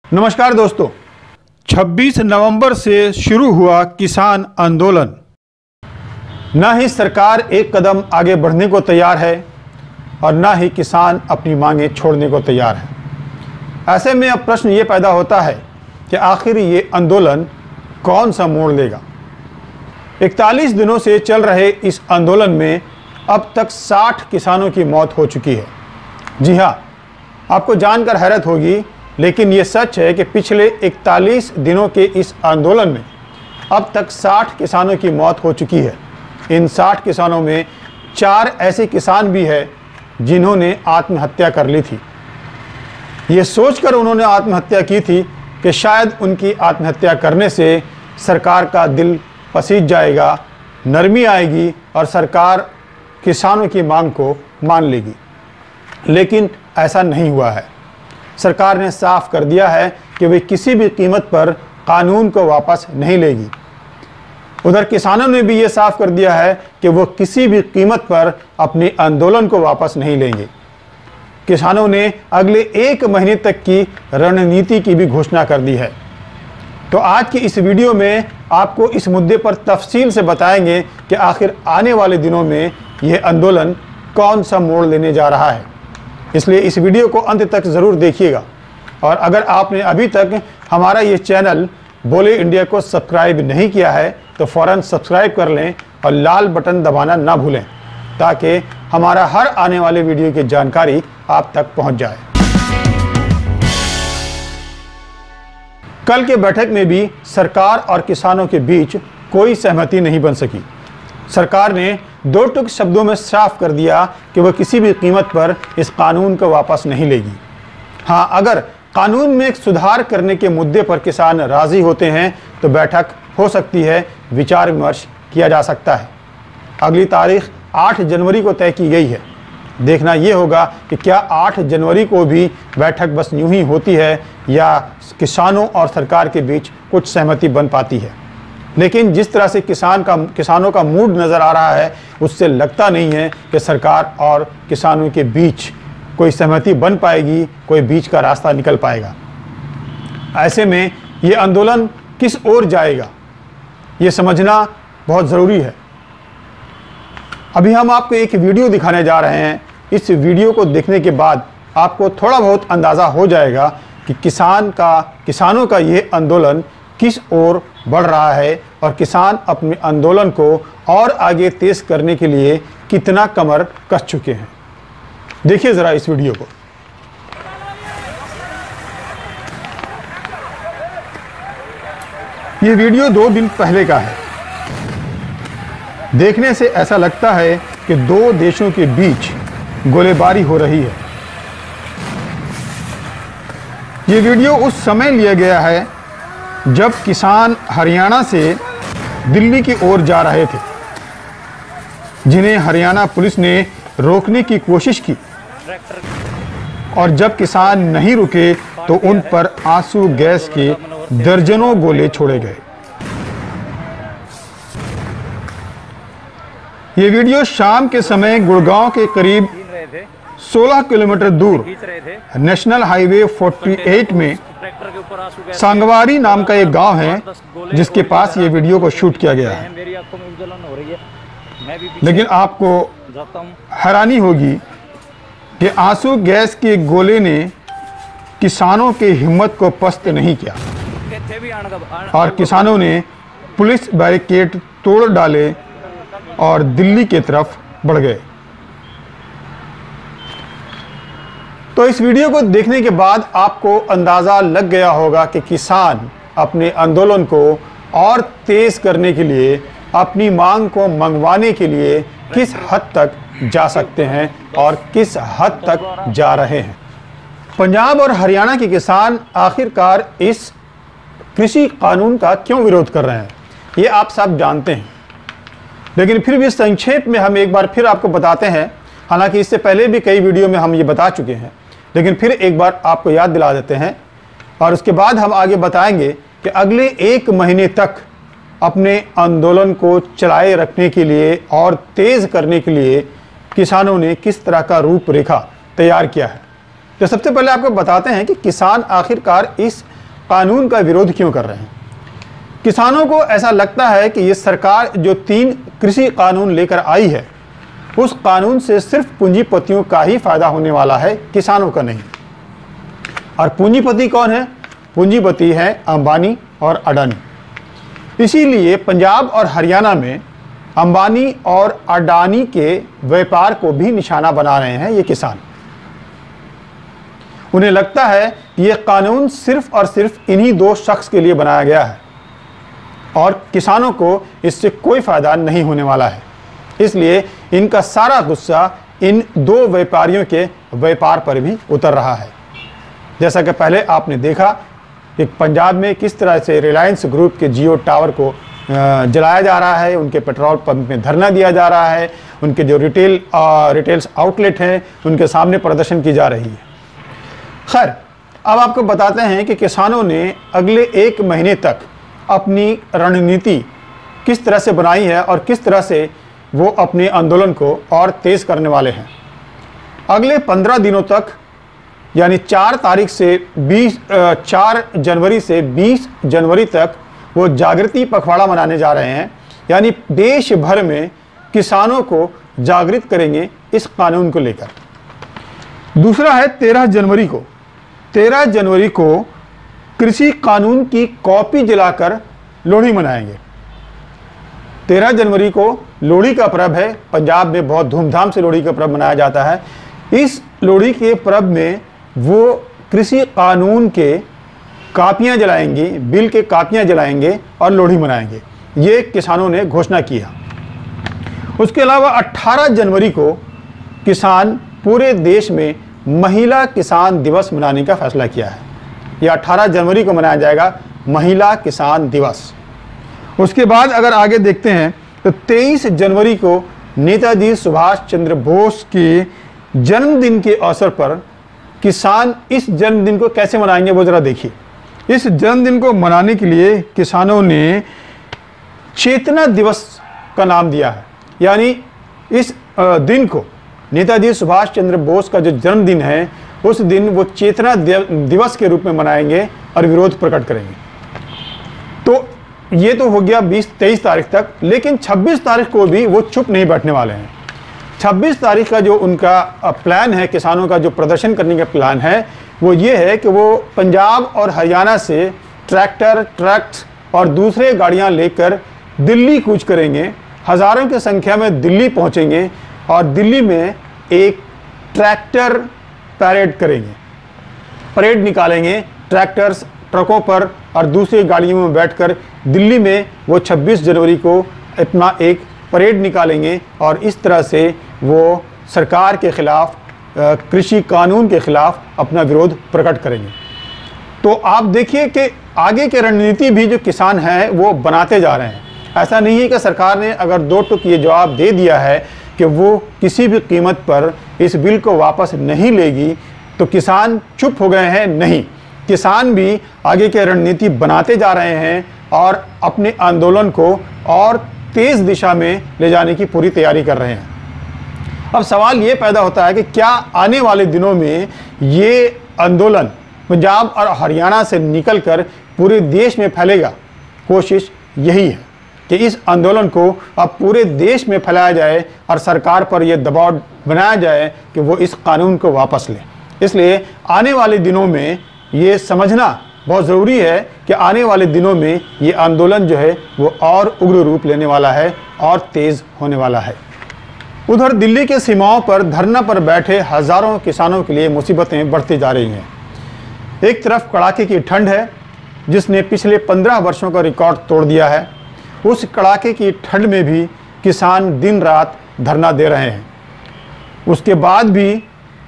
नमस्कार दोस्तों, 26 नवंबर से शुरू हुआ किसान आंदोलन। न ही सरकार एक कदम आगे बढ़ने को तैयार है और न ही किसान अपनी मांगें छोड़ने को तैयार है। ऐसे में अब प्रश्न ये पैदा होता है कि आखिर ये आंदोलन कौन सा मोड़ लेगा। 41 दिनों से चल रहे इस आंदोलन में अब तक 60 किसानों की मौत हो चुकी है। जी हाँ, आपको जानकर हैरत होगी, लेकिन ये सच है कि पिछले 41 दिनों के इस आंदोलन में अब तक 60 किसानों की मौत हो चुकी है। इन 60 किसानों में 4 ऐसे किसान भी हैं जिन्होंने आत्महत्या कर ली थी। ये सोचकर उन्होंने आत्महत्या की थी कि शायद उनकी आत्महत्या करने से सरकार का दिल पसीज जाएगा, नरमी आएगी और सरकार किसानों की मांग को मान लेगी। लेकिन ऐसा नहीं हुआ है। सरकार ने साफ कर दिया है कि वे किसी भी कीमत पर कानून को वापस नहीं लेगी। उधर किसानों ने भी ये साफ कर दिया है कि वो किसी भी कीमत पर अपने आंदोलन को वापस नहीं लेंगे। किसानों ने अगले 1 महीने तक की रणनीति की भी घोषणा कर दी है। तो आज की इस वीडियो में आपको इस मुद्दे पर तफसील से बताएंगे कि आखिर आने वाले दिनों में यह आंदोलन कौन सा मोड़ लेने जा रहा है। इसलिए इस वीडियो को अंत तक ज़रूर देखिएगा। और अगर आपने अभी तक हमारा ये चैनल बोले इंडिया को सब्सक्राइब नहीं किया है तो फ़ौरन सब्सक्राइब कर लें और लाल बटन दबाना ना भूलें, ताकि हमारा हर आने वाले वीडियो की जानकारी आप तक पहुंच जाए। कल के बैठक में भी सरकार और किसानों के बीच कोई सहमति नहीं बन सकी। सरकार ने 2 टुक शब्दों में साफ कर दिया कि वह किसी भी कीमत पर इस कानून को वापस नहीं लेगी। हाँ, अगर कानून में एक सुधार करने के मुद्दे पर किसान राज़ी होते हैं तो बैठक हो सकती है, विचार विमर्श किया जा सकता है। अगली तारीख 8 जनवरी को तय की गई है। देखना ये होगा कि क्या 8 जनवरी को भी बैठक बस यूं ही होती है या किसानों और सरकार के बीच कुछ सहमति बन पाती है। लेकिन जिस तरह से किसानों का मूड नज़र आ रहा है, उससे लगता नहीं है कि सरकार और किसानों के बीच कोई सहमति बन पाएगी, कोई बीच का रास्ता निकल पाएगा। ऐसे में ये आंदोलन किस ओर जाएगा, ये समझना बहुत ज़रूरी है। अभी हम आपको एक वीडियो दिखाने जा रहे हैं। इस वीडियो को देखने के बाद आपको थोड़ा बहुत अंदाज़ा हो जाएगा कि किसानों का ये आंदोलन किस ओर बढ़ रहा है और किसान अपने आंदोलन को और आगे तेज करने के लिए कितना कमर कस चुके हैं। देखिए ज़रा इस वीडियो को। ये वीडियो 2 दिन पहले का है। देखने से ऐसा लगता है कि 2 देशों के बीच गोलीबारी हो रही है। ये वीडियो उस समय लिया गया है जब किसान हरियाणा से दिल्ली की ओर जा रहे थे, जिन्हें हरियाणा पुलिस ने रोकने की कोशिश की और जब किसान नहीं रुके तो उन पर आंसू गैस के दर्जनों गोले छोड़े गए। ये वीडियो शाम के समय गुड़गांव के करीब 16 किलोमीटर दूर नेशनल हाईवे 48 में सांगवारी नाम का एक गांव है, जिसके पास ये वीडियो को शूट किया गया है। लेकिन आपको हैरानी होगी कि आंसू गैस के गोले ने किसानों की हिम्मत को पस्त नहीं किया और किसानों ने पुलिस बैरिकेड तोड़ डाले और दिल्ली की तरफ बढ़ गए। तो इस वीडियो को देखने के बाद आपको अंदाज़ा लग गया होगा कि किसान अपने आंदोलन को और तेज़ करने के लिए, अपनी मांग को मंगवाने के लिए किस हद तक जा सकते हैं और किस हद तक जा रहे हैं। पंजाब और हरियाणा के किसान आखिरकार इस कृषि कानून का क्यों विरोध कर रहे हैं, ये आप सब जानते हैं। लेकिन फिर भी संक्षेप में हम एक बार फिर आपको बताते हैं। हालांकि इससे पहले भी कई वीडियो में हम ये बता चुके हैं, लेकिन फिर एक बार आपको याद दिला देते हैं और उसके बाद हम आगे बताएंगे कि अगले 1 महीने तक अपने आंदोलन को चलाए रखने के लिए और तेज़ करने के लिए किसानों ने किस तरह का रूपरेखा तैयार किया है। तो सबसे पहले आपको बताते हैं कि किसान आखिरकार इस कानून का विरोध क्यों कर रहे हैं। किसानों को ऐसा लगता है कि ये सरकार जो 3 कृषि कानून लेकर आई है, उस कानून से सिर्फ पूंजीपतियों का ही फायदा होने वाला है, किसानों का नहीं। और पूंजीपति कौन है? पूंजीपति है अंबानी और अडानी। इसीलिए पंजाब और हरियाणा में अंबानी और अडानी के व्यापार को भी निशाना बना रहे हैं ये किसान। उन्हें लगता है कि ये कानून सिर्फ और सिर्फ इन्हीं 2 शख्स के लिए बनाया गया है और किसानों को इससे कोई फायदा नहीं होने वाला है। इसलिए इनका सारा गुस्सा इन 2 व्यापारियों के व्यापार पर भी उतर रहा है। जैसा कि पहले आपने देखा कि पंजाब में किस तरह से रिलायंस ग्रुप के जियो टावर को जलाया जा रहा है, उनके पेट्रोल पंप में धरना दिया जा रहा है, उनके जो रिटेल्स आउटलेट हैं उनके सामने प्रदर्शन की जा रही है। खैर, अब आपको बताते हैं कि किसानों ने अगले 1 महीने तक अपनी रणनीति किस तरह से बनाई है और किस तरह से वो अपने आंदोलन को और तेज़ करने वाले हैं। अगले 15 दिनों तक, यानी 4 जनवरी से 20 जनवरी तक वो जागृति पखवाड़ा मनाने जा रहे हैं, यानी देश भर में किसानों को जागृत करेंगे इस कानून को लेकर। दूसरा है 13 जनवरी को। 13 जनवरी को कृषि कानून की कॉपी जलाकर लोहड़ी मनाएंगे। 13 जनवरी को लोहड़ी का पर्व है। पंजाब में बहुत धूमधाम से लोहड़ी का पर्व मनाया जाता है। इस लोहड़ी के पर्व में वो कृषि कानून के कापियां जलाएंगे, बिल के कापियां जलाएंगे और लोहड़ी मनाएंगे। ये किसानों ने घोषणा किया। उसके अलावा 18 जनवरी को किसान पूरे देश में महिला किसान दिवस मनाने का फैसला किया है। यह 18 जनवरी को मनाया जाएगा महिला किसान दिवस। उसके बाद अगर आगे देखते हैं तो 23 जनवरी को नेताजी सुभाष चंद्र बोस के जन्मदिन के अवसर पर किसान इस जन्मदिन को कैसे मनाएंगे वो ज़रा देखिए। इस जन्मदिन को मनाने के लिए किसानों ने चेतना दिवस का नाम दिया है, यानी इस दिन को नेताजी सुभाष चंद्र बोस का जो जन्मदिन है उस दिन वो चेतना दिवस के रूप में मनाएंगे और विरोध प्रकट करेंगे। तो ये तो हो गया 23 तारीख तक, लेकिन 26 तारीख को भी वो चुप नहीं बैठने वाले हैं। 26 तारीख का जो उनका प्लान है, किसानों का जो प्रदर्शन करने का प्लान है, वो ये है कि वो पंजाब और हरियाणा से ट्रैक्टर, ट्रक्स और दूसरे गाड़ियां लेकर दिल्ली कूच करेंगे। हज़ारों की संख्या में दिल्ली पहुंचेंगे और दिल्ली में एक ट्रैक्टर पैरेड करेंगे। परेड निकालेंगे ट्रैक्टर्स, ट्रकों पर और दूसरी गाड़ियों में बैठकर दिल्ली में वो 26 जनवरी को अपना एक परेड निकालेंगे और इस तरह से वो सरकार के ख़िलाफ़, कृषि कानून के ख़िलाफ़ अपना विरोध प्रकट करेंगे। तो आप देखिए कि आगे की रणनीति भी जो किसान हैं वो बनाते जा रहे हैं। ऐसा नहीं है कि सरकार ने अगर 2 टुक ये जवाब दे दिया है कि वो किसी भी कीमत पर इस बिल को वापस नहीं लेगी तो किसान चुप हो गए हैं। नहीं, किसान भी आगे की रणनीति बनाते जा रहे हैं और अपने आंदोलन को और तेज़ दिशा में ले जाने की पूरी तैयारी कर रहे हैं। अब सवाल ये पैदा होता है कि क्या आने वाले दिनों में ये आंदोलन पंजाब और हरियाणा से निकलकर पूरे देश में फैलेगा? कोशिश यही है कि इस आंदोलन को अब पूरे देश में फैलाया जाए और सरकार पर यह दबाव बनाया जाए कि वो इस कानून को वापस ले। इसलिए आने वाले दिनों में ये समझना बहुत ज़रूरी है कि आने वाले दिनों में ये आंदोलन जो है वो और उग्र रूप लेने वाला है और तेज़ होने वाला है। उधर दिल्ली के सीमाओं पर धरना पर बैठे हज़ारों किसानों के लिए मुसीबतें बढ़ती जा रही हैं। एक तरफ कड़ाके की ठंड है जिसने पिछले 15 वर्षों का रिकॉर्ड तोड़ दिया है। उस कड़ाके की ठंड में भी किसान दिन रात धरना दे रहे हैं। उसके बाद भी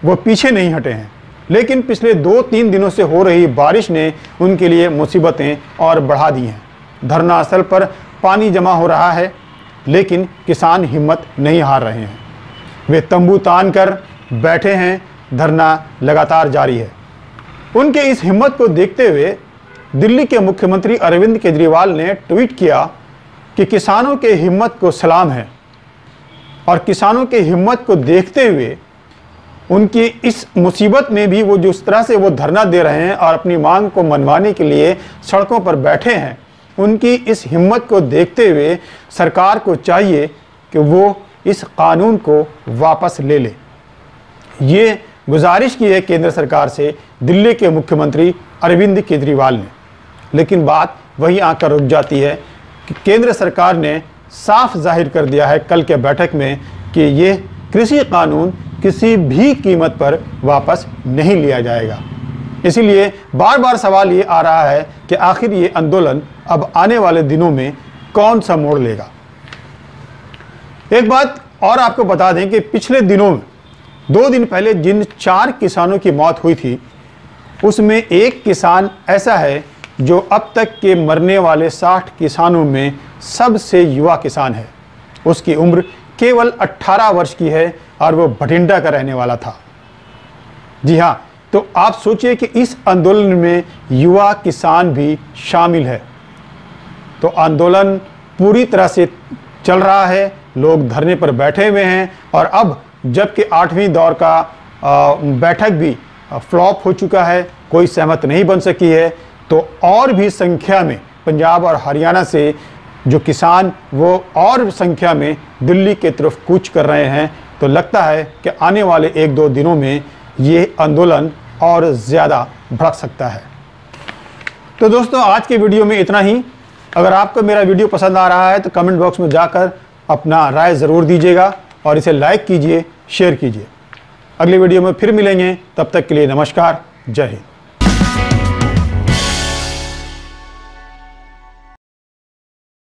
वो पीछे नहीं हटे हैं, लेकिन पिछले 2-3 दिनों से हो रही बारिश ने उनके लिए मुसीबतें और बढ़ा दी हैं। धरना स्थल पर पानी जमा हो रहा है, लेकिन किसान हिम्मत नहीं हार रहे हैं। वे तंबू तान कर बैठे हैं, धरना लगातार जारी है। उनके इस हिम्मत को देखते हुए दिल्ली के मुख्यमंत्री अरविंद केजरीवाल ने ट्वीट किया कि किसानों के हिम्मत को सलाम है और किसानों के हिम्मत को देखते हुए उनकी इस मुसीबत में भी वो जिस तरह से वो धरना दे रहे हैं और अपनी मांग को मनवाने के लिए सड़कों पर बैठे हैं, उनकी इस हिम्मत को देखते हुए सरकार को चाहिए कि वो इस कानून को वापस ले ले। ये गुजारिश की है केंद्र सरकार से दिल्ली के मुख्यमंत्री अरविंद केजरीवाल ने। लेकिन बात वहीं आकर रुक जाती है कि केंद्र सरकार ने साफ जाहिर कर दिया है कल के बैठक में कि ये कृषि कानून किसी भी कीमत पर वापस नहीं लिया जाएगा। इसीलिए बार बार सवाल ये आ रहा है कि आखिर ये आंदोलन अब आने वाले दिनों में कौन सा मोड़ लेगा। एक बात और आपको बता दें कि पिछले दिनों में 2 दिन पहले जिन 4 किसानों की मौत हुई थी, उसमें एक किसान ऐसा है जो अब तक के मरने वाले 60 किसानों में सबसे युवा किसान है। उसकी उम्र केवल 18 वर्ष की है और वो भटिंडा का रहने वाला था। जी हाँ, तो आप सोचिए कि इस आंदोलन में युवा किसान भी शामिल है। तो आंदोलन पूरी तरह से चल रहा है, लोग धरने पर बैठे हुए हैं और अब जबकि 8वीं दौर का बैठक भी फ्लॉप हो चुका है, कोई सहमत नहीं बन सकी है, तो और भी संख्या में पंजाब और हरियाणा से जो किसान वो और संख्या में दिल्ली के तरफ कूच कर रहे हैं। तो लगता है कि आने वाले 1-2 दिनों में ये आंदोलन और ज़्यादा भड़क सकता है। तो दोस्तों, आज के वीडियो में इतना ही। अगर आपको मेरा वीडियो पसंद आ रहा है तो कमेंट बॉक्स में जाकर अपना राय ज़रूर दीजिएगा और इसे लाइक कीजिए, शेयर कीजिए। अगले वीडियो में फिर मिलेंगे, तब तक के लिए नमस्कार, जय हिंद।